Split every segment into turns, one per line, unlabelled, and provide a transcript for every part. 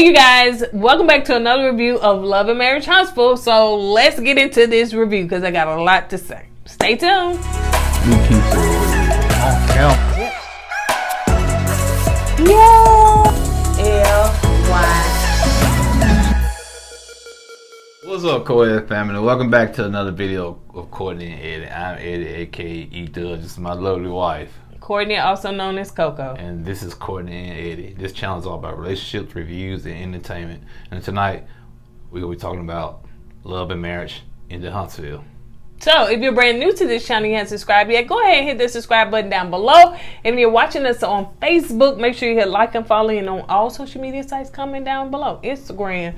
You guys, welcome back to another review of Love and Marriage Huntsville. So let's get into this review because I got a lot to say. Stay tuned.
What's up, KOED family? Welcome back to another video of Kourtney and Eddie. I'm Eddie, aka E-Dub. This is my lovely wife.
Kourtney, also known as Coco.
And this is Kourtney and Eddie. This channel is all about relationships, reviews, and entertainment. And tonight, we're going to be talking about love and marriage in the Huntsville.
So, if you're brand new to this channel and you haven't subscribed yet, go ahead and hit the subscribe button down below. If you're watching us on Facebook, make sure you hit like and follow, and on all social media sites, comment down below. Instagram,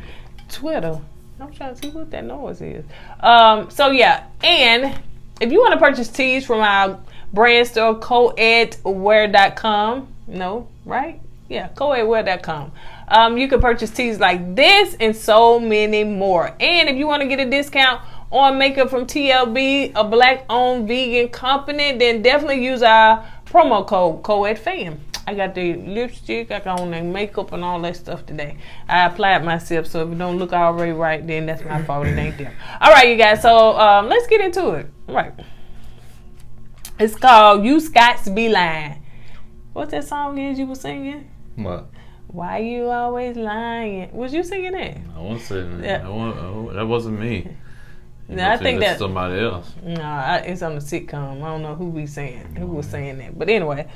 Twitter. I'm trying to see what that noise is. So, yeah. And if you want to purchase tees from our brand store, KOURTNEY.com. No, right? Yeah, KOURTNEY.com. You can purchase tees like this and so many more. And if you want to get a discount on makeup from TLB, a black-owned vegan company, then definitely use our promo code KOEDFAM. I got the lipstick, I got on the makeup and all that stuff today. I applied myself, so if it don't look already right, then that's my fault. It ain't there. All right, you guys. So let's get into it. All right. It's called You Scots Be Lying. What that song is you were singing?
What?
Why you always lying? Was you singing that?
I wasn't singing that. That wasn't me.
No, I think that's
somebody else.
No, it's on the sitcom. I don't know who was saying that. But anyway,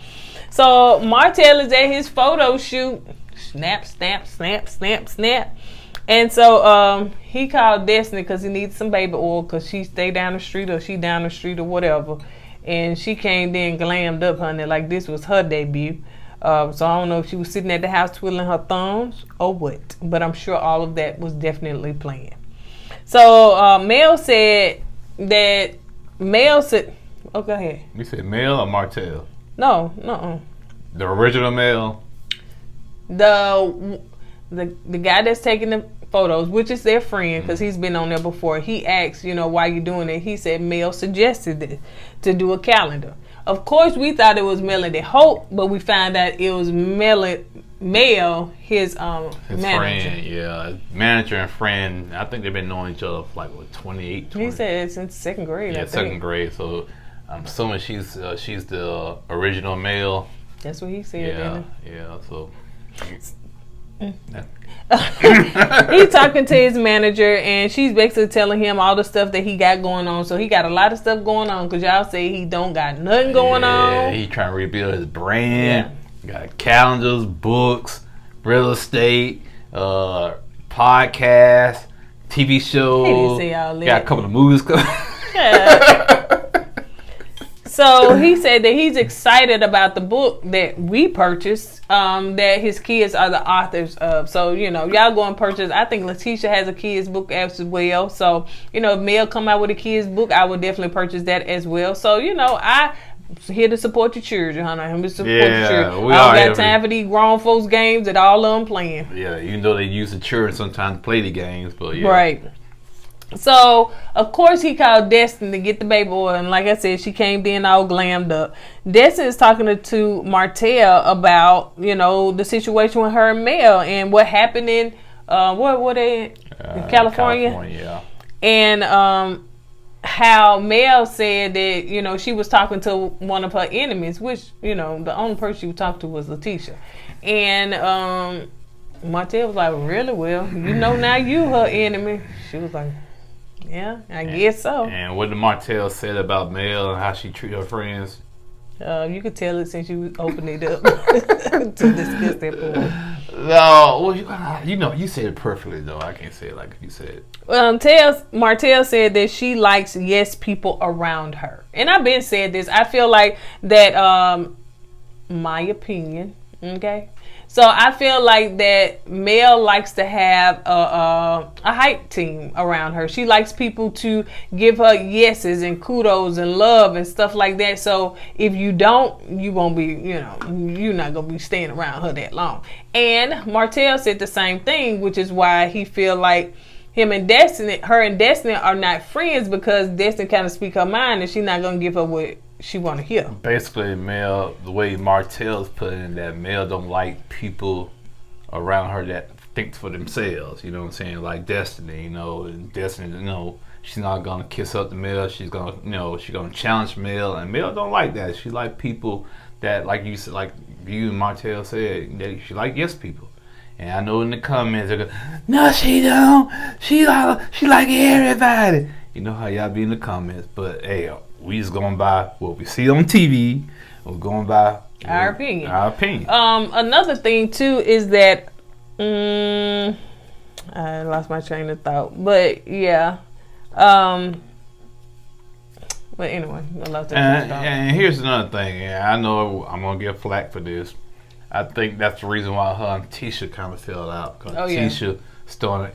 so Martell is at his photo shoot. Snap, snap, snap, snap, snap. And so he called Destiny because he needs some baby oil because she stay down the street or she down the street or whatever. And she came there glammed up, honey, like this was her debut. So I don't know if she was sitting at the house twiddling her thumbs or what. But I'm sure all of that was definitely planned. So Mel said that oh, go ahead.
You said Mel or Martell?
No, no.
The original Mel?
The guy that's taking the photos, which is their friend, because he's been on there before. He asked, why you doing it? He said Mel suggested it to do a calendar. Of course, we thought it was Melody Hope, but we found out it was Mel, his manager.
Friend, yeah, manager and friend. I think they've been knowing each other for like 28, 20.
He said since second grade.
Yeah, second grade. So I'm assuming she's the original Mel.
That's what he said.
Yeah. So.
He's talking to his manager and she's basically telling him all the stuff that he got going on. So he got a lot of stuff going on because y'all say he don't got nothing going on.
Yeah, he trying to rebuild his brand. Got calendars, books, real estate, podcast, TV shows. Got a couple of movies coming.
Yeah. So he said that he's excited about the book that we purchased, that his kids are the authors of. So, y'all go and purchase. I think Letitia has a kids book as well. So, if Mel come out with a kids book, I would definitely purchase that as well. So, I here to support your children, honey. I'm here to support your children. I don't got time for these grown folks games that all of them playing.
Yeah, even though they use the children sometimes to play the games, but yeah.
Right. So, of course, he called Destiny to get the baby oil. And like I said, she came in all glammed up. Destiny is talking to Martell about, the situation with her and Mel and what happened in, in California?
Yeah.
And how Mel said that, she was talking to one of her enemies, which, the only person she would talk to was Letitia. And Martell was like, really? Well, now you her enemy. She was like, yeah, I guess so.
And what did Martell said about Mel and how she treat her friends?
You could tell it since you opened it up to discuss that point.
No, well, you said it perfectly though. I can't say it like you said.
Martell said that she likes yes people around her, and I've been said this. I feel like that. My opinion, okay. So I feel like that Mel likes to have a hype team around her. She likes people to give her yeses and kudos and love and stuff like that. So if you don't, you won't be, you're not going to be staying around her that long. And Martell said the same thing, which is why he feel like her and Destiny are not friends, because Destiny kind of speak her mind and she's not going to give her what she want to hear.
Basically, Mel, the way Martell's putting it, that Mel don't like people around her that think for themselves. You know what I'm saying? Like Destiny, and Destiny, she's not gonna kiss up the Mel. She's gonna, she's gonna challenge Mel, and Mel don't like that. She like people that, like you said, like you and Martell said, that she like yes people. And I know in the comments they go, no, she don't. She like everybody. You know how y'all be in the comments, but hey, we just going by what we see on TV. We're going by
our opinion.
Our opinion.
Another thing too is that I lost my train of thought, but yeah. But anyway, I lost that.
And here's another thing. Yeah, I know I'm gonna get flack for this. I think that's the reason why her and Tisha kind of fell out. Because Tisha started,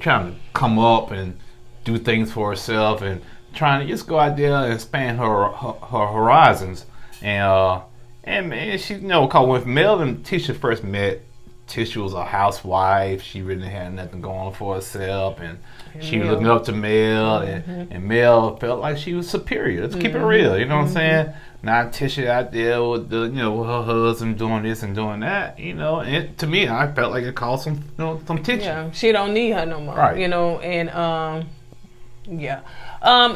trying to come up and do things for herself and trying to just go out there and expand her horizons. And man, she, cause when Mel and Tisha first met, Tisha was a housewife. She really had nothing going for herself, and she was looking up to Mel, and Mel felt like she was superior. Let's keep it real, you know what I'm saying? Now Tisha out there with with her husband doing this and doing that, and to me, I felt like it caused some tension.
Yeah, she don't need her no more,
right?
And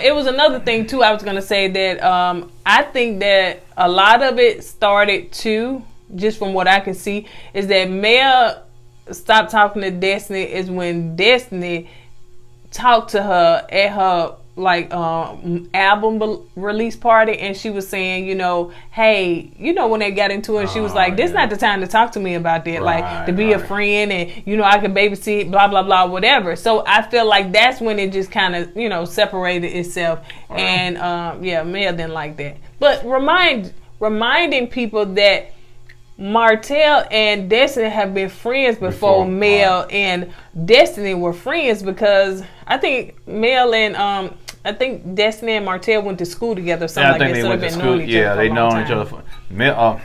it was another thing too. I was gonna say that I think that a lot of it started too, just from what I can see, is that Mel stopped talking to Destiny is when Destiny talked to her at her album release party, and she was saying, hey, when they got into it, she was like, this not the time to talk to me about that, like to be a friend, and I can babysit, blah blah blah, whatever. So I feel like that's when it just kind of separated itself, and Mel didn't like that. But reminding people that Martell and Destiny have been friends before Mel and Destiny were friends, because I think Mel and I think Destiny and Martell went to school together, something like that. So they've been knowing each other.
They know each other. Mel,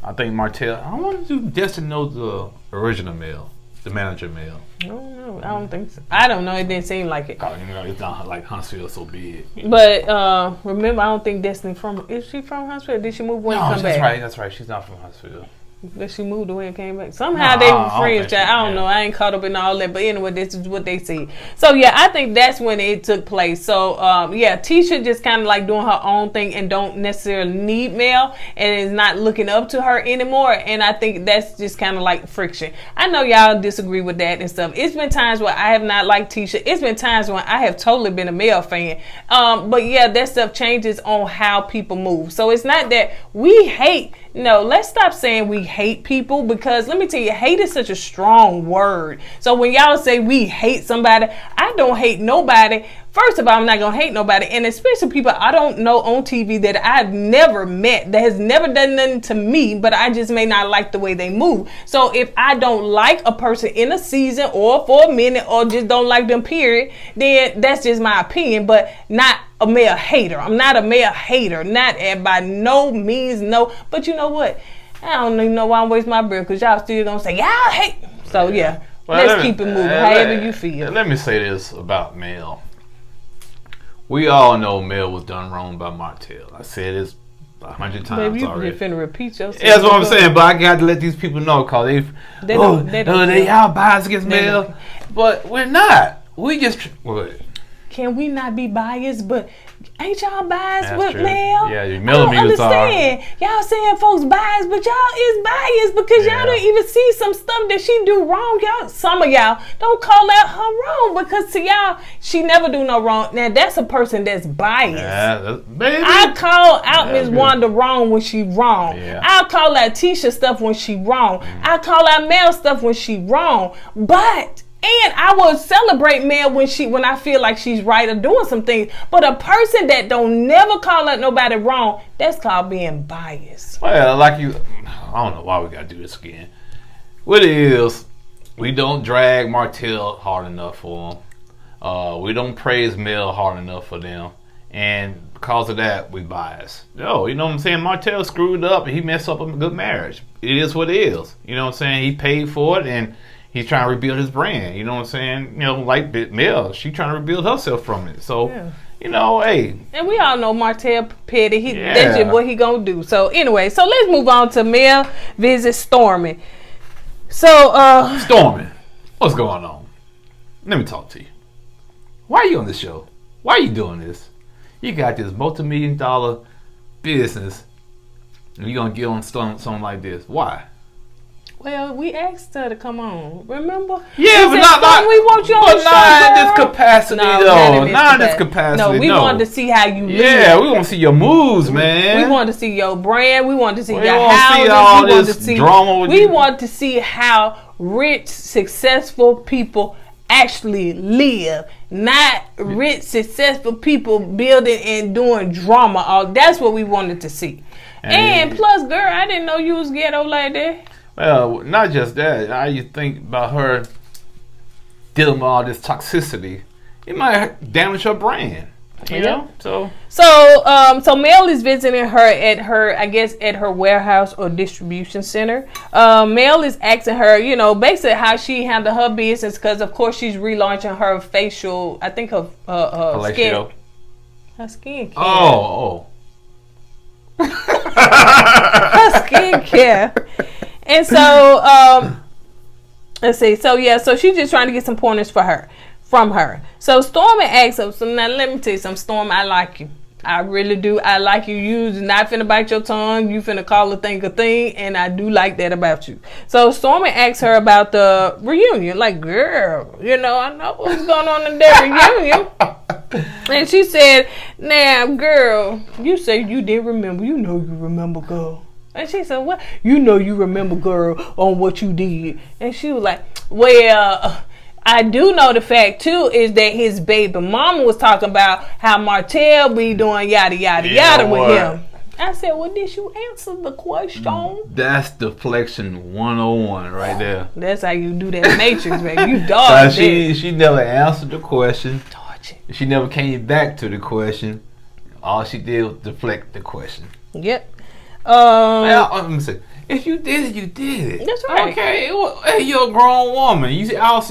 I think Martell. I want to do Destiny knows the original Mel, the manager Mel.
I don't know. I don't think so. I don't know. It didn't seem like it.
It's not like Huntsville so big.
But remember, I don't think Destiny is she from Huntsville? Did she move away and come back?
That's right. She's not from Huntsville.
That she moved away and came back. Somehow they were friends. I don't know. I ain't caught up in all that. But anyway, this is what they see. So yeah, I think that's when it took place. So Tisha just kind of like doing her own thing and don't necessarily need Mel and is not looking up to her anymore. And I think that's just kind of like friction. I know y'all disagree with that and stuff. It's been times where I have not liked Tisha. It's been times when I have totally been a Mel fan. But yeah, that stuff changes on how people move. So it's not that we hate. No, let's stop saying we hate people, because let me tell you, hate is such a strong word. So when y'all say we hate somebody, I don't hate nobody. First of all, I'm not going to hate nobody. And especially people I don't know on TV that I've never met, that has never done nothing to me, but I just may not like the way they move. So if I don't like a person in a season or for a minute or just don't like them, period, then that's just my opinion, but not a Mel hater. I'm not a Mel hater. Not by no means, no. But you know what? I don't even know why I'm wasting my breath, because y'all still going to say, y'all hate. So yeah, let's keep it moving, however you feel.
Let me say this about Mel. We all know Mel was done wrong by Martell. I said this 100 times
Baby,
already.
You're finna repeat yourself.
Yeah, that's what I'm saying, but I got to let these people know, because they y'all biased against Mel. But we're not. We just...
Can we not be biased? But ain't y'all biased
That's
with
true.
Mel?
Yeah, you
I don't understand. Y'all saying folks biased, but y'all is biased because y'all don't even see some stuff that she do wrong. Some of y'all don't call out her wrong, because to y'all, she never do no wrong. Now that's a person that's biased. I call out Miss Wanda wrong when she wrong.
Yeah.
I call out Tisha stuff when she wrong. I call out Mel stuff when she wrong. And I will celebrate Mel when I feel like she's right or doing some things. But a person that don't never call out nobody wrong, that's called being biased.
Well, I don't know why we got to do this again. What it is, we don't drag Martell hard enough for them. We don't praise Mel hard enough for them. And because of that, we bias. No, you know what I'm saying? Martell screwed up and he messed up a good marriage. It is what it is. You know what I'm saying? He paid for it, and he's trying to rebuild his brand. You know what I'm saying? Like Mel, she trying to rebuild herself from it. So, hey.
And we all know Martell petty. That's just what he gonna do. So anyway, so let's move on to Mel visit Stormi. So,
Stormi, what's going on? Let me talk to you. Why are you on this show? Why are you doing this? You got this multi-million-dollar business, and you're gonna get on something like this. Why?
Well, we asked her to come on. Remember?
Yeah, but not
we want you on the show,
not in this capacity, though. Not in this capacity.
No, we wanted to see how you live.
Yeah, we want to see your moves, man.
We wanted to see your brand. We wanted to see your
houses.
We
wanted to see drama.
We want to see how rich, successful people actually live. Not rich, successful people building and doing drama. That's what we wanted to see. And plus, girl, I didn't know you was ghetto like that.
Well, not just that. How you think about her dealing with all this toxicity? It might damage her brand. You know?
So Mel is visiting her at her warehouse or distribution center. Mel is asking her, basically how she handle her business, because of course she's relaunching her facial. I think her skin. Her skin care.
Oh.
Her skincare. And so, let's see. So she's just trying to get some pointers from her. So Stormi asks her, so now let me tell you something, Stormi, I like you. I really do. I like you. You's not finna bite your tongue. You finna call a thing, and I do like that about you. So Stormi asks her about the reunion. Like, girl, I know what's going on in that reunion. And she said, now, girl, you say you didn't remember. You know you remember, girl. And she said, what? You know you remember, girl, on what you did. And she was like, well, I do know the fact, too, is that his baby mama was talking about how Martell be doing yada, yada, yada with him. I said, well, did you answer the question?
That's deflection 101 right there.
That's how you do that matrix, baby. You dodged
she never answered the question. She never came back to the question. All she did was deflect the question.
Yep.
Let me say, if you did it, you did it.
That's right.
Okay, well, hey, you're a grown woman. You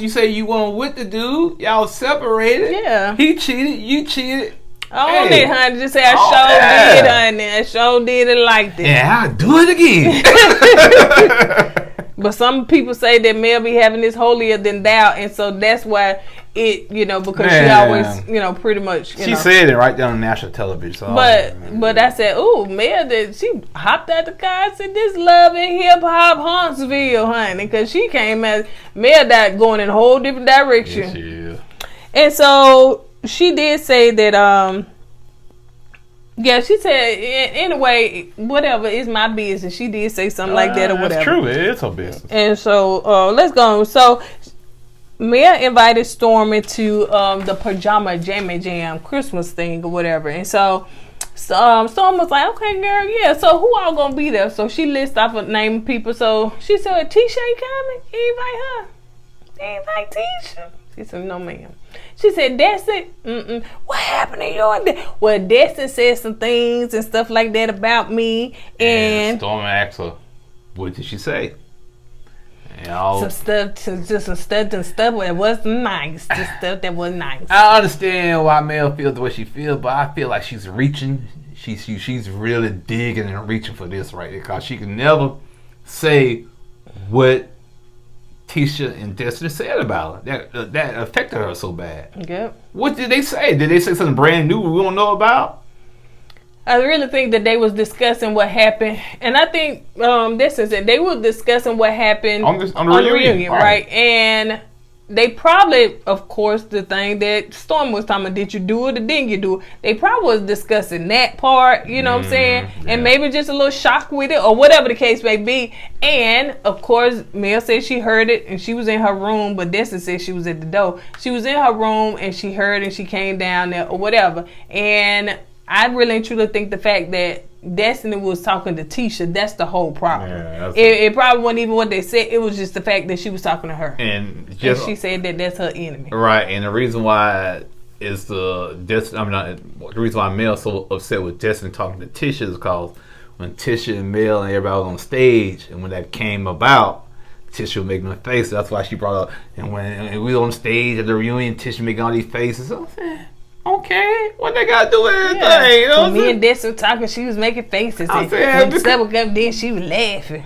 say you weren't with the dude. Y'all separated.
Yeah.
He cheated. You cheated.
On it, honey. Just say I did, honey. I sure did it like that.
Yeah, I'll do it again.
But some people say that Mel be having this holier than thou, and so that's why it, because she always, pretty much.
She said it right down on national television. So
but I said, ooh, Mel, she hopped out the car and said, this love and hip hop Huntsville, honey, because she came as Mel that going in a whole different direction.
Yes, she is.
And so she did say that, yeah, she said, anyway, whatever, it's my business. She did say something like that or whatever.
That's true. It's her business.
And so, let's go. So, Mel invited Stormi to the Pajama Jammy Jam Christmas thing or whatever. And so Stormi was like, okay, girl, yeah. So, who all gonna be there? So, she lists off a name of people. So, she said, Tisha ain't coming? Invite her. Invite Tisha. She said, no, ma'am. She said, Destin, what happened to you? Well, Destin said some things and stuff like that about me. And
Stormi asked her, what did she say?
Some stuff, just some stuff that wasn't nice. Just stuff that was nice.
I understand why Mel feels the way she feels, but I feel like she's reaching. She's really digging and reaching for this right here, because she can never say what Tisha and Destiny said about her. That affected her so bad.
Yep.
What did they say? Did they say something brand new we don't know about?
I really think that they was discussing what happened, and I think they were discussing what happened on the reunion, right? And they probably, of course, the thing that Stormi was talking about, did you do it or didn't you do it? They probably was discussing that part, you know what I'm saying? Yeah. And maybe just a little shock with it or whatever the case may be. And, of course, Mel said she heard it and she was in her room, but Destin said she was at the door. She was in her room and she heard and she came down there or whatever. And I really and truly think the fact that Destiny was talking to Tisha, that's the whole problem. Yeah, it probably wasn't even what they said. It was just the fact that she was talking to her. And she said that that's her enemy.
Right. And the reason why is the reason why Mel so upset with Destiny talking to Tisha is because when Tisha and Mel and everybody was on stage, and when that came about, Tisha was making a face. That's why she brought up. And when we were on stage at the reunion, Tisha making all these faces. So I'm saying, okay, what they got to do with anything? Yeah. You know,
me and Destiny were talking, she was making faces. And when Stella got there, she was laughing.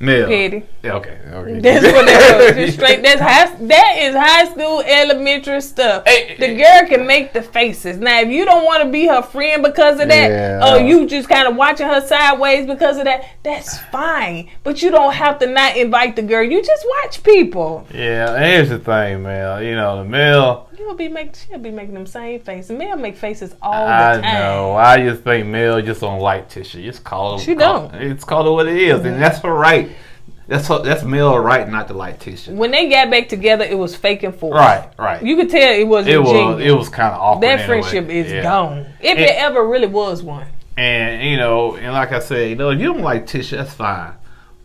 Male.
Petty.
Yeah, okay.
That's what that was. Just straight. That is high school, elementary stuff.
Hey,
the girl can make the faces. Now, if you don't want to be her friend because of that, or you just kind of watching her sideways because of that, that's fine. But you don't have to not invite the girl. You just watch people.
Yeah, here's the thing, man. You know, the male.
She'll be making them same faces. Mel make faces all the time.
I know. I just think Mel just don't like Tisha. Just call her.
She don't.
It's called her what it is, and that's her right. That's Mel right not to like Tisha.
When they got back together, it was fake and forth.
Right.
You could tell it wasn't genuine.
It was kind of awkward.
That friendship is gone. If it ever really was one.
And you know, and like I said, you know, if you don't like Tisha, that's fine,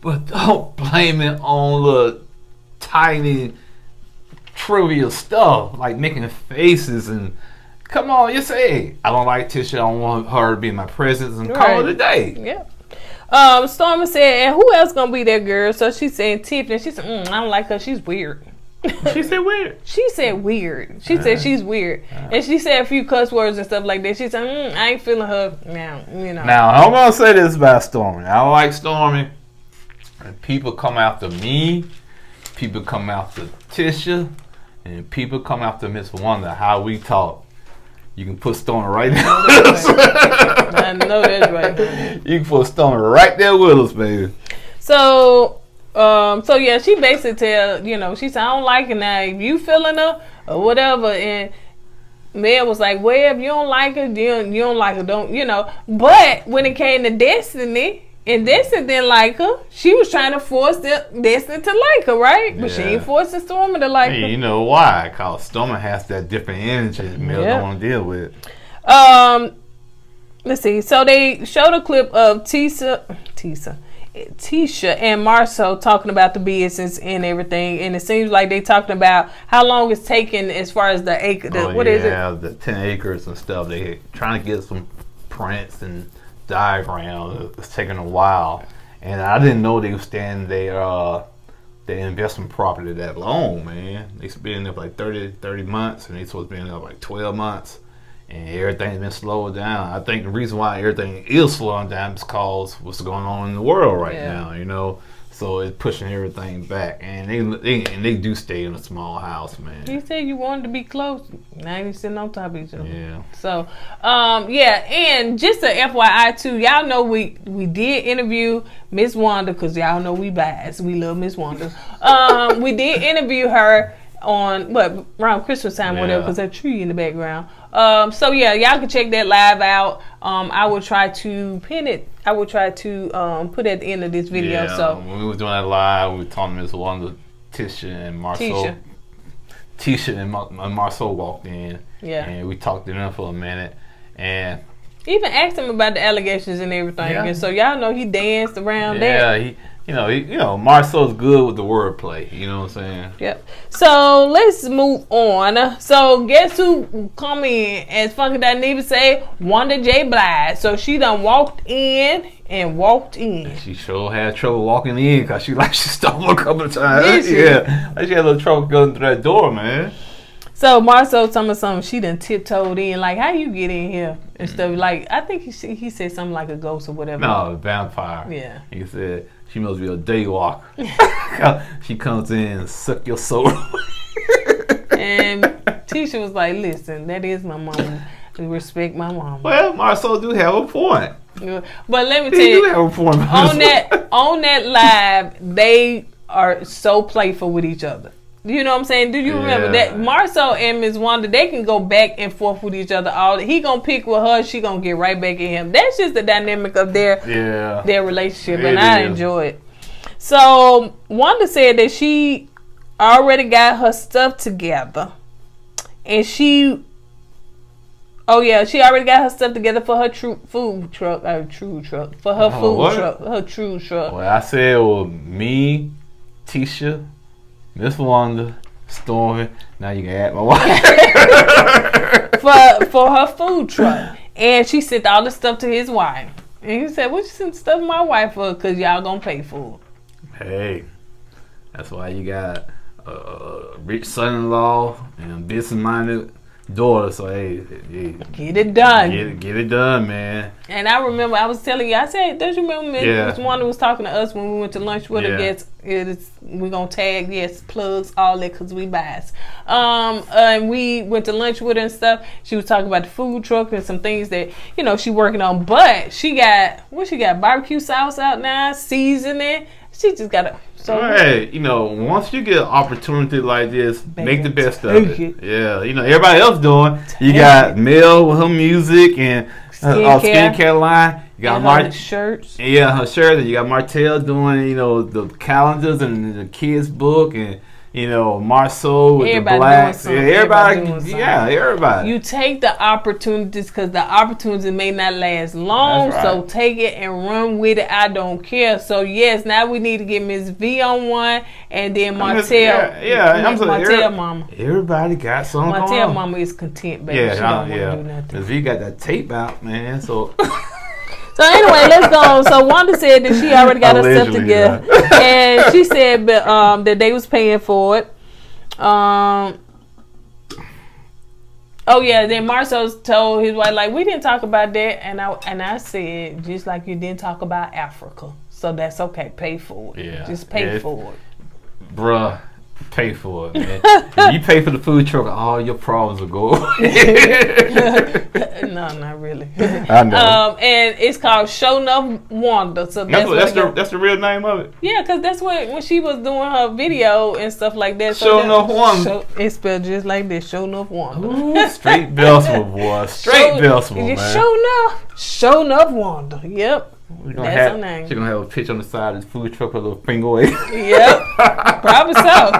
but don't blame it on the tiny trivial stuff like making faces and come on, you say, hey, I don't like Tisha, I don't want her to be in my presence, and call it a day.
Yeah. Stormi said, and who else gonna be that girl? So she said Tiffany. She said, I don't like her. She's weird.
She said weird.
She said weird. She said she's weird, and she said a few cuss words and stuff like that. She said, I ain't feeling her now. You know.
Now I'm gonna say this about Stormi. I don't like Stormi. And people come after me. People come after Tisha. And people come after Miss Wonder, how we talk. You can put Stormi right there.
I know that's right.
You can put Stormi right there with us, baby.
So yeah, she basically she said, I don't like it now. If you feeling her or whatever, and Mel was like, well, if you don't like her, you don't like her, don't, you know. But when it came to Destiny, and Destiny didn't like her, she was trying to force Destiny to like her, right? But she ain't forcing Stormi to like her.
You know why? Because Stormi has that different energy that Mel don't want to deal with.
Let's see. So they showed a clip of Tisha and Marcel talking about the business and everything, and it seems like they talking about how long it's taking as far as the acre. What is it? Yeah,
the 10 acres and stuff. They trying to get some prints and diagrams. It's taking a while, and I didn't know they were staying their investment property that long, man. They been there for like 30 months, and they supposed to be in there like 12 months. And everything's been slowed down. I think the reason why everything is slowing down is because what's going on in the world right now, you know. So it's pushing everything back, and they do stay in a small house, man.
You said you wanted to be close. Now you sitting on top of each other.
Yeah.
So, and just a FYI too, y'all know we did interview Miss Wanda because y'all know we biased. We love Miss Wanda. We did interview her on around Christmas time, whatever, because that tree in the background. So yeah, y'all can check that live out. I will try to pin it. I will try to put it at the end of this video.
Yeah,
so
when we was doing that live, we were talking to Miss Wanda, Tisha and Marcel. Tisha and Marcel walked in. Yeah. And we talked to them for a minute, and
even asked him about the allegations and everything. Yeah. And so y'all know he danced around that.
Yeah, You know, Marcel's good with the wordplay. You know what I'm saying?
Yep. So let's move on. So guess who come in, as Funky Dineva say, Wanda J. Blige. So she done walked in. She sure had trouble walking in because she stumbled a couple of times. Yeah, she had a little trouble going through that door, man. So Marcel told me something. She done tiptoed in. Like, how you get in here and stuff? Like, I think he said something like a ghost or whatever.
No, a vampire.
Yeah.
He said she must be a daywalker. She comes in and suck your soul.
And Tisha was like, listen, that is my mama. Respect my mama.
Well, Marcel do have a point.
But let me tell you,
do have a point.
on that live, they are so playful with each other. You know what I'm saying? Do you remember that Marcel and Miss Wanda, they can go back and forth with each other all day. He gonna pick with her, she gonna get right back at him. That's just the dynamic of their relationship, and I enjoy it. So Wanda said that she already got her stuff together, and she already got her stuff together for her food truck. Well,
I said it was me, Tisha, Miss Wanda, Stormi. Now you can add my wife.
for her food truck. And she sent all the stuff to his wife. And he said, what you sent stuff to my wife for? Because y'all going to pay for it.
Hey, that's why you got a rich son-in-law and a business-minded daughter. So hey,
get it done.
Get it done, man.
And I remember I was telling you, I said, don't you remember me? Yeah. This one who was talking to us when we went to lunch with her. Yes, we're gonna tag plugs, all that, because we biased. And we went to lunch with her and stuff. She was talking about the food truck and some things that she working on. But she got barbecue sauce out now, seasoning. She just got
hey, once you get an opportunity like this, make the best of it. Yeah, everybody else doing. You got Mel with her music and skincare line. You got
her shirts.
Yeah, her shirts. And you got Martell doing, the calendars and the kids' book and. Marceau with
everybody
the blacks.
Yeah, everybody.
You
take the opportunities because the opportunity may not last long. Right. So take it and run with it. I don't care. So yes, now we need to get Miss V on one, and then Martell. Martell mama.
Everybody got something.
Martell mama is content, baby.
Yeah,
she don't want to do nothing.
Miss V got that tape out, man. So.
So anyway, let's go. So Wanda said that she already got herself together, and she said that they was paying for it. Then Marceau told his wife, like, we didn't talk about that, and I said, just like you didn't talk about Africa, so that's okay. Pay for it. Yeah, just pay for it,
bruh. Pay for it, man. If you pay for the food truck, all your problems will go away.
No, not really.
I know.
And it's called Show Enough Wanda. So
that's the real name of it.
Yeah, because that's when she was doing her video and stuff like that.
Show Enough Wanda.
It's spelled just like this. Show Enough Wanda.
Ooh, straight Belsma, boy. Straight Belsma, man.
Show Enough Wanda. Yep. That's her name.
She's gonna have a picture on the side of the food truck with a little finger away.
Yep, probably so.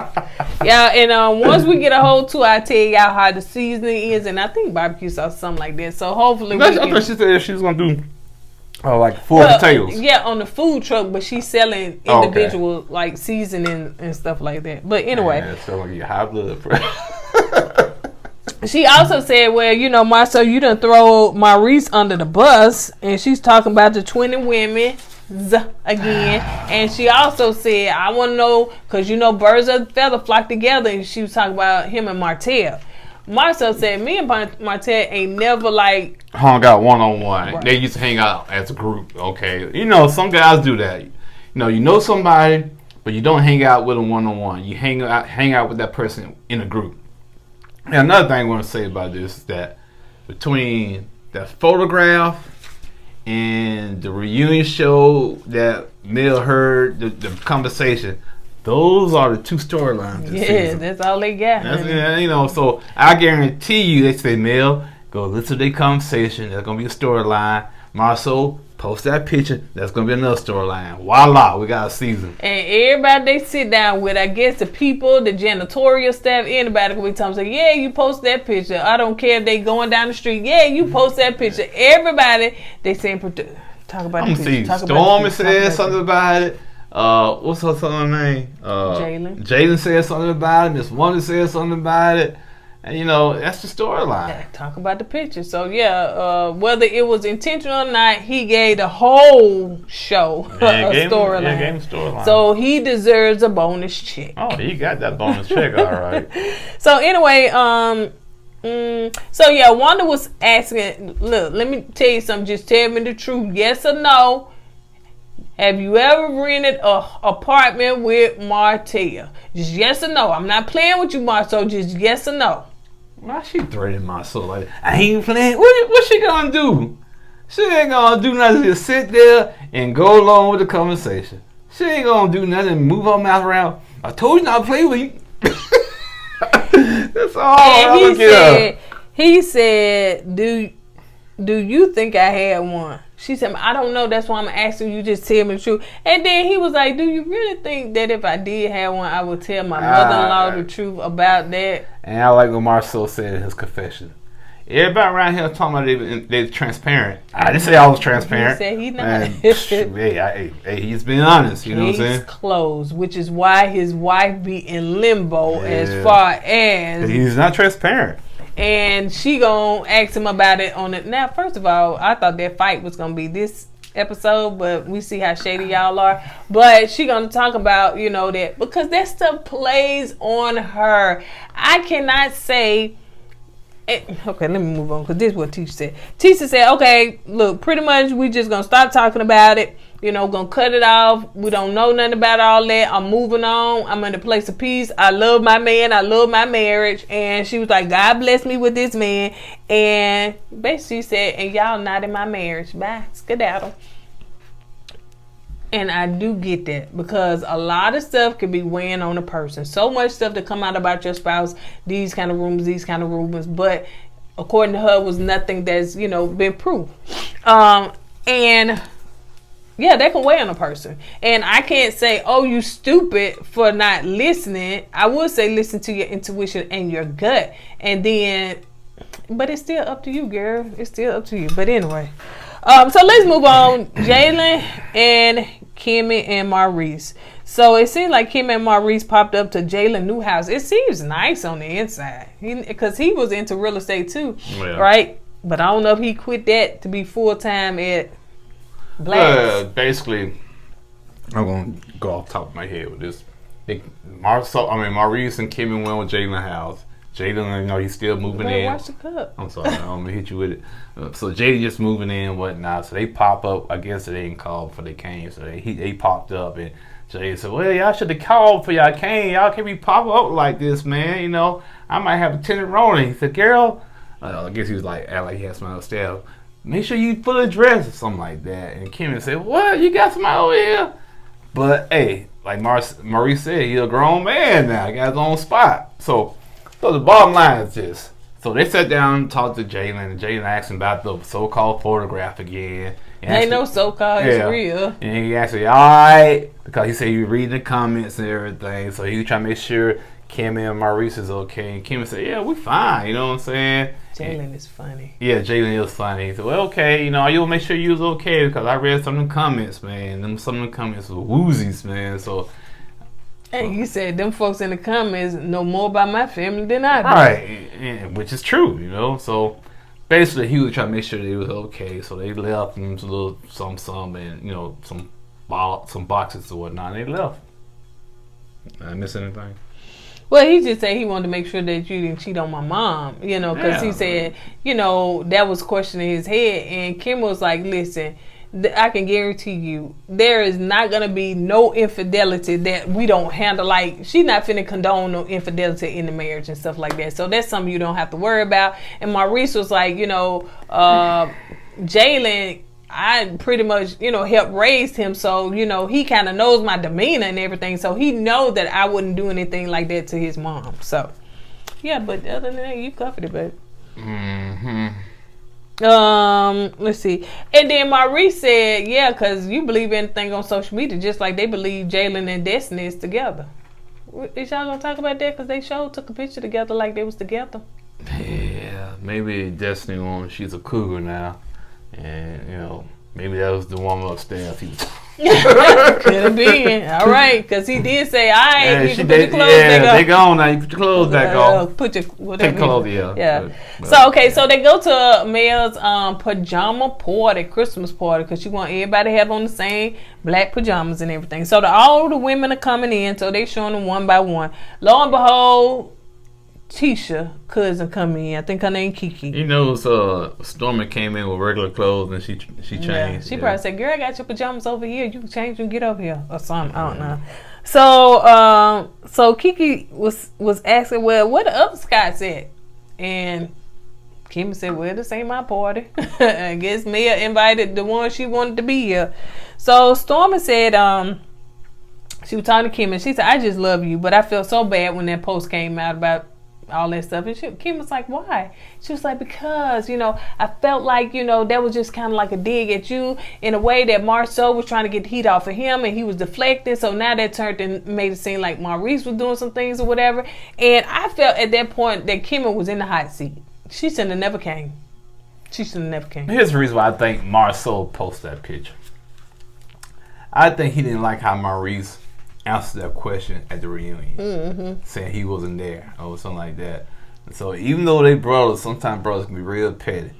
Yeah, and once we get a hold to, I tell y'all how the seasoning is, and I think barbecue sauce, something like that. So hopefully,
I thought she said she was gonna do like full potatoes.
Yeah, on the food truck, but she's selling individual like seasoning and stuff like that. But anyway,
it's like your high blood pressure.
She also said, well, Marcel, you done throw Maurice under the bus, and she's talking about the 20 women again. And she also said, I want to know, because birds of a feather flock together, and she was talking about him and Martell. Marcel said, me and Martell ain't never like
hung out one-on-one. Right. They used to hang out as a group, okay? Some guys do that. You know somebody, but you don't hang out with them one-on-one. You hang out with that person in a group. And another thing I want to say about this is that between that photograph and the reunion show that Mel heard, the conversation, those are the two storylines.
Yeah, that's all they got.
So I guarantee you, they say, Mel, go listen to their conversation. There's going to be a storyline. Marceau, post that picture. That's going to be another storyline. Voila, we got a season.
And everybody they sit down with, I guess the people, the janitorial staff, anybody can be telling them, yeah, you post that picture. I don't care if they going down the street. Yeah, you post that picture. Everybody, they saying, talk about the picture.
Stormi said something about it. What's her son's name?
Jalen.
Jalen said something about it. Miss Wanda said something about it. And that's the storyline.
Yeah, talk about the picture. So whether it was intentional or not, he gave the whole show a storyline.
Yeah, gave him a storyline.
So he deserves a bonus check.
Oh, he got that bonus check, all right.
So anyway, Wanda was asking, look, let me tell you something. Just tell me the truth, yes or no. Have you ever rented an apartment with Martell? Just yes or no. I'm not playing with you, Marceau. Just yes or no.
Why she threatening Marceau like that? I ain't playing. What she gonna do? She ain't gonna do nothing. Just sit there and go along with the conversation. She ain't gonna do nothing and move her mouth around. I told you not to play with you. That's all.
And he said, do you think I had one? She said, I don't know. That's why I'm asking you. Just tell me the truth. And then he was like, do you really think that if I did have one, I would tell my mother-in-law the truth about that?
And I like what Marceau said in his confession. Everybody around here talking about they're transparent. I didn't say I was transparent.
He said he's not.
Hey, he's being honest. You know what I'm saying?
Closed, which is why his wife be in limbo as far as...
He's not transparent.
And she gonna ask him about it on it. Now, first of all, I thought that fight was gonna be this episode, but we see how shady y'all are. But she gonna talk about, that because that stuff plays on her. I cannot say, Okay, let me move on because this is what Tisha said. Tisha said, okay, look, pretty much we just going to stop talking about it. You know, going to cut it off. We don't know nothing about all that. I'm moving on. I'm in a place of peace. I love my man. I love my marriage. And she was like, God bless me with this man. And basically she said, and y'all not in my marriage. Bye. Skedaddle. And I do get that because a lot of stuff can be weighing on a person. So much stuff to come out about your spouse, these kind of rumors. But according to her, was nothing that's, you know, been proved. And yeah, that can weigh on a person. And I can't say, oh, you stupid for not listening. I would say listen to your intuition and your gut. And then, but it's still up to you, girl. It's still up to you. But anyway. So let's move on. Jalen and Kimmy and Maurice. So it seems like Kim and Maurice popped up to Jalen's new house. It seems nice on the inside because he was into real estate too, right? But I don't know if he quit that to be full time at Black.
Basically, I'm gonna go off the top of my head with this. Maurice and Kimmy went with Jalen's house. Jalen, you know, he's still moving in.
Watch the cup.
I'm sorry, I'm gonna hit you with it. So Jalen just moving in and whatnot. So they pop up. I guess they didn't call before they came. So they popped up and Jay said, well, y'all should have called for y'all came. Y'all can't be popping up like this, man. You know, I might have a tenant rolling. He said, girl, I guess he was like he had somebody upstairs. Make sure you full address or something like that. And Kim said, what? You got somebody over here? But hey, like Maurice said, he's a grown man now. He got his own spot. So the bottom line is this. So they sat down and talked to Jalen, and Jalen asked him about the so-called photograph again.
Ain't no so-called, it's real.
And he asked me, all right, because he said he was reading the comments and everything. So he was trying to make sure Kim and Maurice is okay. And Kim said, yeah, we fine. You know what I'm saying?
Jalen is funny.
Yeah, Jalen is funny. He said, well, okay, you know, you'll make sure you was okay because I read some of the comments, man. Some of the comments were woozies, man. So.
And you said them folks in the comments know more about my family than I do.
Right, and, which is true, you know. So basically, he was trying to make sure they was okay. So they left him a little some, and you know, some boxes or whatnot. And they left. Did I miss anything?
Well, he just said he wanted to make sure that you didn't cheat on my mom, you know, because he said, you know, that was questioning his head. And Kim was like, listen, I can guarantee you there is not going to be no infidelity that we don't handle. Like, she's not finna condone no infidelity in the marriage and stuff like that. So that's something you don't have to worry about. And Maurice was like, you know, Jalen, I pretty much, you know, helped raise him. So, you know, he kind of knows my demeanor and everything. So he know that I wouldn't do anything like that to his mom. So, yeah, but other than that, you covered it, babe.
Mm-hmm.
Let's see. And then Maurice said, yeah, because you believe anything on social media, just like they believe Jalen and Destiny is together. Is y'all gonna talk about that? Because they took a picture together like they was together.
Yeah, maybe Destiny she's a cougar now. And, you know, maybe that was the woman upstairs.
Could have been. All right, because he did say, all right, you can put your clothes back on.
They gone now. You put your clothes back on.
Put your whatever.
Take clothes, yeah.
So, okay, so they go to Mel's pajama party, Christmas party, because she want everybody to have on the same black pajamas and everything. So all the women are coming in, so they showing them one by one. Lo and behold, Tisha cousin come in. I think her name Kiki.
You know, Stormi came in with regular clothes and she changed.
Yeah. She probably said, "Girl, I got your pajamas over here. You can change and get over here or something." I don't know. So Kiki was asking, "Well, what the other Scots at?" And Kim said, "Well, this ain't my party. I guess Mia invited the one she wanted to be here." So Stormi said, she was talking to Kim and she said, "I just love you, but I felt so bad when that post came out about all that stuff." And Kim was like, why? She was like, because, you know, I felt like, you know, that was just kind of like a dig at you in a way that Marceau was trying to get the heat off of him and he was deflecting. So now that turned and made it seem like Maurice was doing some things or whatever. And I felt at that point that Kim was in the hot seat. She shouldn't have never came. Here's
the reason why I think Marceau posted that picture. I think he didn't like how Maurice answered that question at the reunion, saying he wasn't there or something like that. And so even though they brothers, sometimes brothers can be real petty.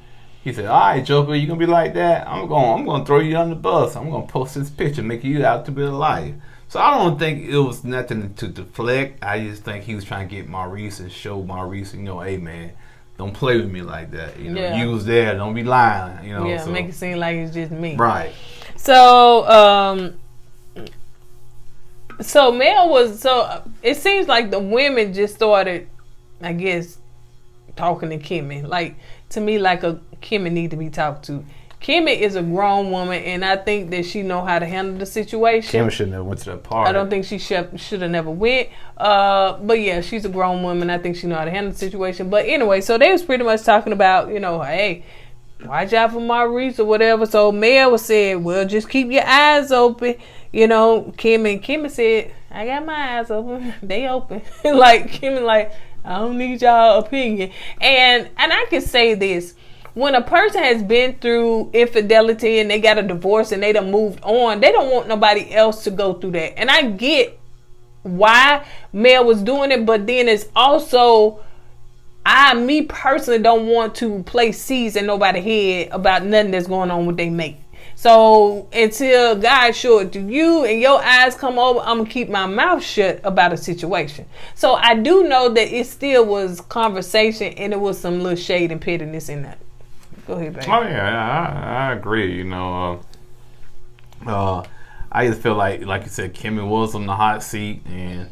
He said, "All right, Joker, you gonna be like that? I'm gonna throw you on the bus. I'm gonna post this picture, make you out to be a liar." So I don't think it was nothing to deflect. I just think he was trying to get Maurice and show Maurice, you know, hey man, don't play with me like that. You know, you was there. Don't be lying. You know,
yeah, make it seem like it's just me.
Right.
So, so Mel was it seems like the women just started, I guess, talking to Kimmy. Like, to me, like Kimmy need to be talked to. Kimmy is a grown woman, and I think that she know how to handle the situation.
Kimmy shouldn't have went to that party.
I don't think she should have never went. But yeah, she's a grown woman. I think she know how to handle the situation. But anyway, so they was pretty much talking about, you know, hey, watch out for Maurice or whatever. So Mel was saying, well, just keep your eyes open. You know, Kimmy said, I got my eyes open. They open. Like, Kimmy like, I don't need y'all opinion. And I can say this. When a person has been through infidelity and they got a divorce and they done moved on, they don't want nobody else to go through that. And I get why Mel was doing it, but then it's also, me personally don't want to place seeds in nobody's head about nothing that's going on with their mate. So until God show it to you and your eyes come over, I'm going to keep my mouth shut about a situation. So I do know that it still was conversation and it was some little shade and pettiness in that. Go ahead, baby.
Oh yeah, I agree. You know, I just feel like you said, Kimmy was on the hot seat, and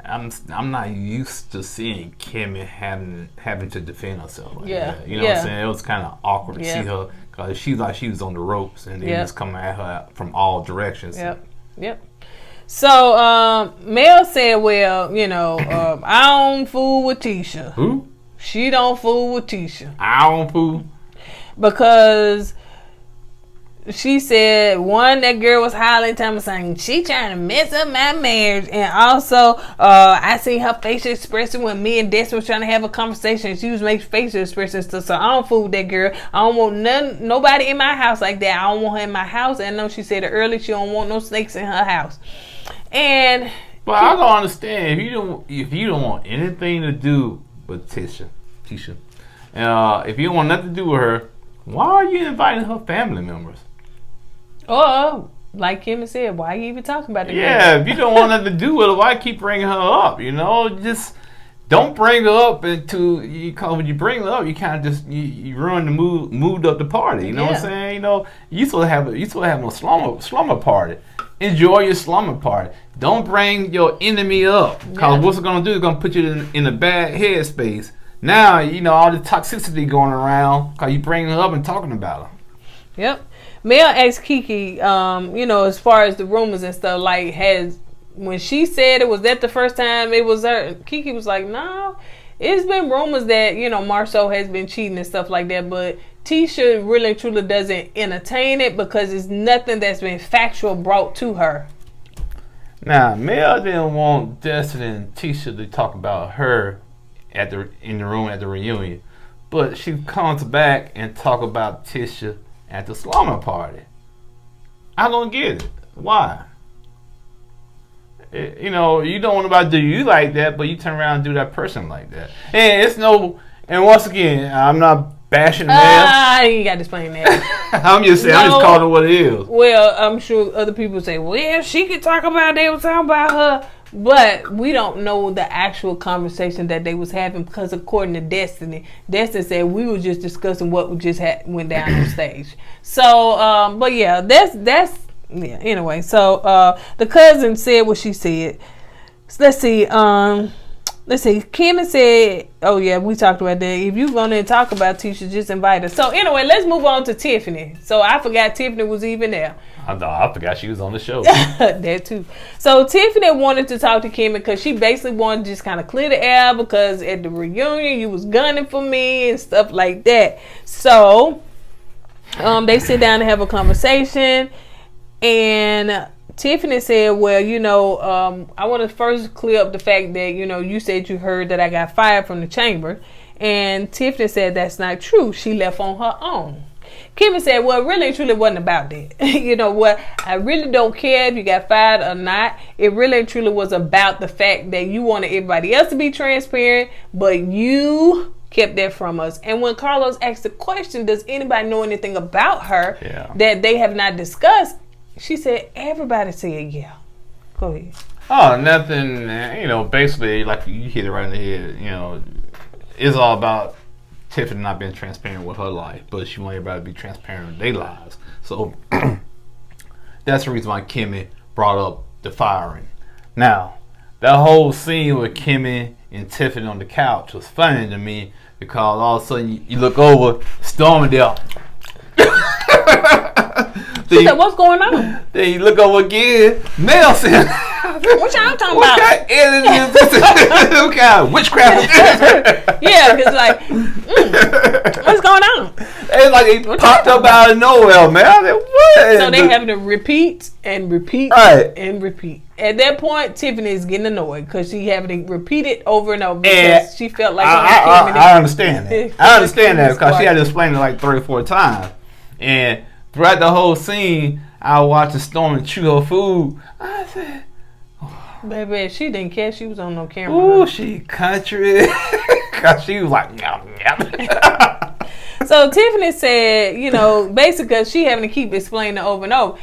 I'm not used to seeing Kimmy having to defend herself. Like that. You know what I'm saying? It was kind of awkward to see her because she was on the ropes, and they just coming at her from all directions.
Yep. So Mel said, well, you know, I don't fool with Tisha.
Who?
She don't fool with Tisha.
I don't fool.
Because she said, one, that girl was hollering, telling me saying she trying to mess up my marriage, and also I seen her facial expression when me and Destiny was trying to have a conversation. She was making facial expressions stuff, so I don't fool with that girl. I don't want nobody in my house like that. I don't want her in my house. And I know she said it earlier, she don't want no snakes in her house. And
but I don't understand if you don't want anything to do with Tisha, if you don't want nothing to do with her, why are you inviting her family members?
Oh, like Kim said, why are you even talking about that?
Yeah, if you don't want nothing to do with her, why keep bringing her up? You know, just don't bring her up because when you bring her up, you kind of just you ruin the mood of the party. You know what I'm saying? You know, you still have a slumber party. Enjoy your slumber party. Don't bring your enemy up, because what's it gonna do? It's gonna put you in a bad headspace. Now, you know, all the toxicity going around because you bring her up and talking about her.
Yep. Mel asked Kiki, you know, as far as the rumors and stuff, like, when she said it, was that the first time it was her? Kiki was like, no, it's been rumors that, you know, Marceau has been cheating and stuff like that, but Tisha really and truly doesn't entertain it because it's nothing that's been factual brought to her.
Now, Mel didn't want Destiny and Tisha to talk about her in the room at the reunion, but she comes back and talk about Tisha at the slumber party. I don't get it. Why? You know, you don't want nobody to do you like that, but you turn around and do that person like that. And once again, I'm not bashing Mel.
You got to explain that.
I'm just saying, I'm just calling it what it is.
Well, I'm sure other people say, well, she could talk about, they were talking about her. But we don't know the actual conversation that they was having, because according to Destiny said we were just discussing what just went down on stage. So, but yeah, that's anyway. So the cousin said what she said. So let's see. Kim said, oh yeah, we talked about that. If you want to talk about Tisha, just invite her. So anyway, let's move on to Tiffany. So I forgot Tiffany was even there.
I forgot she was on the show.
That too. So Tiffany wanted to talk to Kim because she basically wanted to just kind of clear the air, because at the reunion you was gunning for me and stuff like that. So they sit down and have a conversation, and Tiffany said, well, you know, I want to first clear up the fact that, you know, you said you heard that I got fired from the chamber. And Tiffany said that's not true. She left on her own. Kim said, well, really and truly wasn't about that. You know what? I really don't care if you got fired or not. It really and truly was about the fact that you wanted everybody else to be transparent, but you kept that from us. And when Carlos asked the question, does anybody know anything about her that they have not discussed? She said, everybody said yeah. Go ahead.
Oh, nothing, you know, basically, like you hit it right in the head, you know, it's all about Tiffany not being transparent with her life, but she wanted everybody to be transparent with their lives. So that's the reason why Kimmy brought up the firing. Now, that whole scene with Kimmy and Tiffany on the couch was funny to me because all of a sudden you look over, Stormi there.
She said, what's going on?
Then you look over again, Nelson.
What y'all talking
what
about?
Kind of editing is this? What kind of witchcraft is this?
Yeah, because like, what's going on?
It's like they popped up out of nowhere, man. I said, what?
So they having to repeat and repeat and repeat. At that point, Tiffany is getting annoyed because she having to repeat it over and over because she felt like
I understand that. I understand that because she had to explain it like 3 or 4 times. And throughout the whole scene, I watched Stormi chew her food. I said,
baby, she didn't care. She was on no camera.
Ooh, she country. Cause she was like, yum, yum.
So Tiffany said, you know, basically she having to keep explaining it over and over.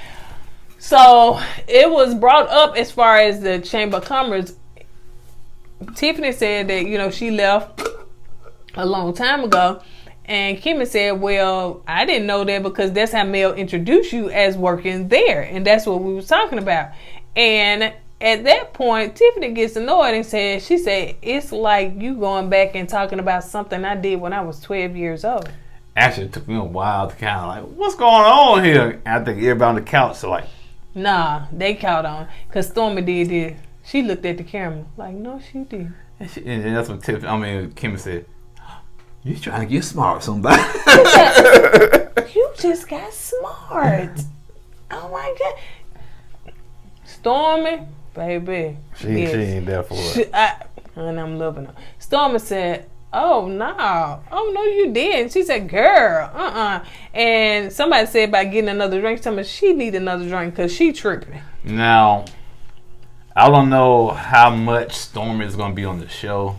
So it was brought up as far as the Chamber of Commerce. Tiffany said that, you know, she left a long time ago. And Kimmy said, well, I didn't know that because that's how Mel introduced you as working there. And that's what we was talking about. And at that point, Tiffany gets annoyed and says, she said, it's like you going back and talking about something I did when I was 12 years old.
Actually, it took me a while to kind of like, what's going on here? And I think everybody on the couch so like,
nah, they caught on. Because Stormi did this. She looked at the camera like, no, she did.
And that's what Kimmy said, you trying to get smart with somebody.
You just got smart. Oh my God. Stormi, baby.
She ain't there for it.
And I'm loving her. Stormi said, oh no. Oh no, you didn't. She said, girl, And somebody said about getting another drink. Somebody, she need another drink because she tripping.
Now, I don't know how much Stormi is going to be on the show.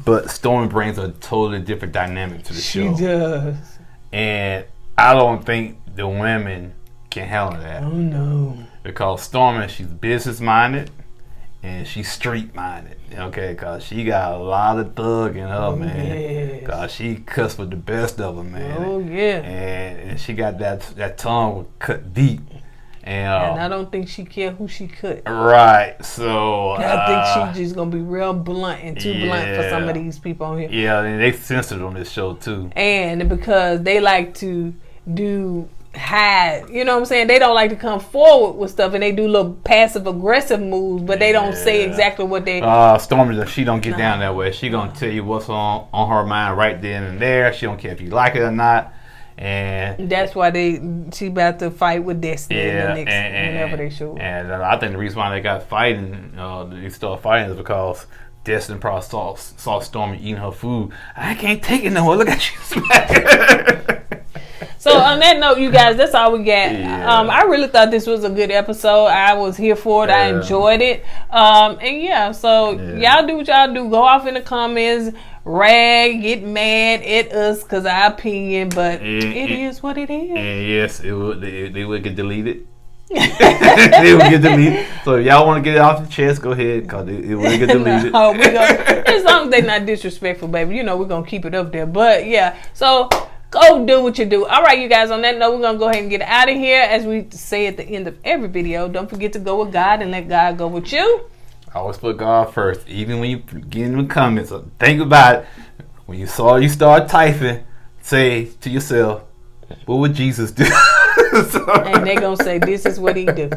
But Stormi brings a totally different dynamic to the show.
She does.
And I don't think the women can handle that.
Oh, no.
Because Stormi, she's business-minded and she's street-minded. Okay? Because she got a lot of thug in her, man. Because she cussed with the best of them, man.
Oh, yeah.
And she got that tongue cut deep. And
I don't think she care who she cut.
Right, so
I think she just gonna be real blunt and too blunt for some of these people on here.
Yeah, and they censored on this show too.
And because they like to hide, you know what I'm saying? They don't like to come forward with stuff, and they do little passive aggressive moves, but they don't say exactly what they.
Stormi, she don't get down that way. She gonna tell you what's on her mind right then and there. She don't care if you like it or not. And
that's why she about to fight with Destiny whenever they show.
And I think the reason why they got fighting, they started fighting is because Destiny probably saw Stormi eating her food. I can't take it no more. Look at you.
So on that note, you guys, that's all we got. Yeah. I really thought this was a good episode. I was here for it. I enjoyed it. Y'all do what y'all do. Go off in the comments, rag, get mad at us because our opinion, but it is what it is.
And yes, they will get deleted. They will get deleted. So if y'all want to get it off the chest, go ahead, because it will get deleted.
As long as they're not disrespectful, baby, you know we're going to keep it up there. But yeah, so go do what you do. All right, you guys, on that note, we're going to go ahead and get out of here. As we say at the end of every video, don't forget to go with God and let God go with you.
Always put God first, even when you get in the comments. So think about it. When you start typing, say to yourself, what would Jesus do?
And they're going to say, this is what he do.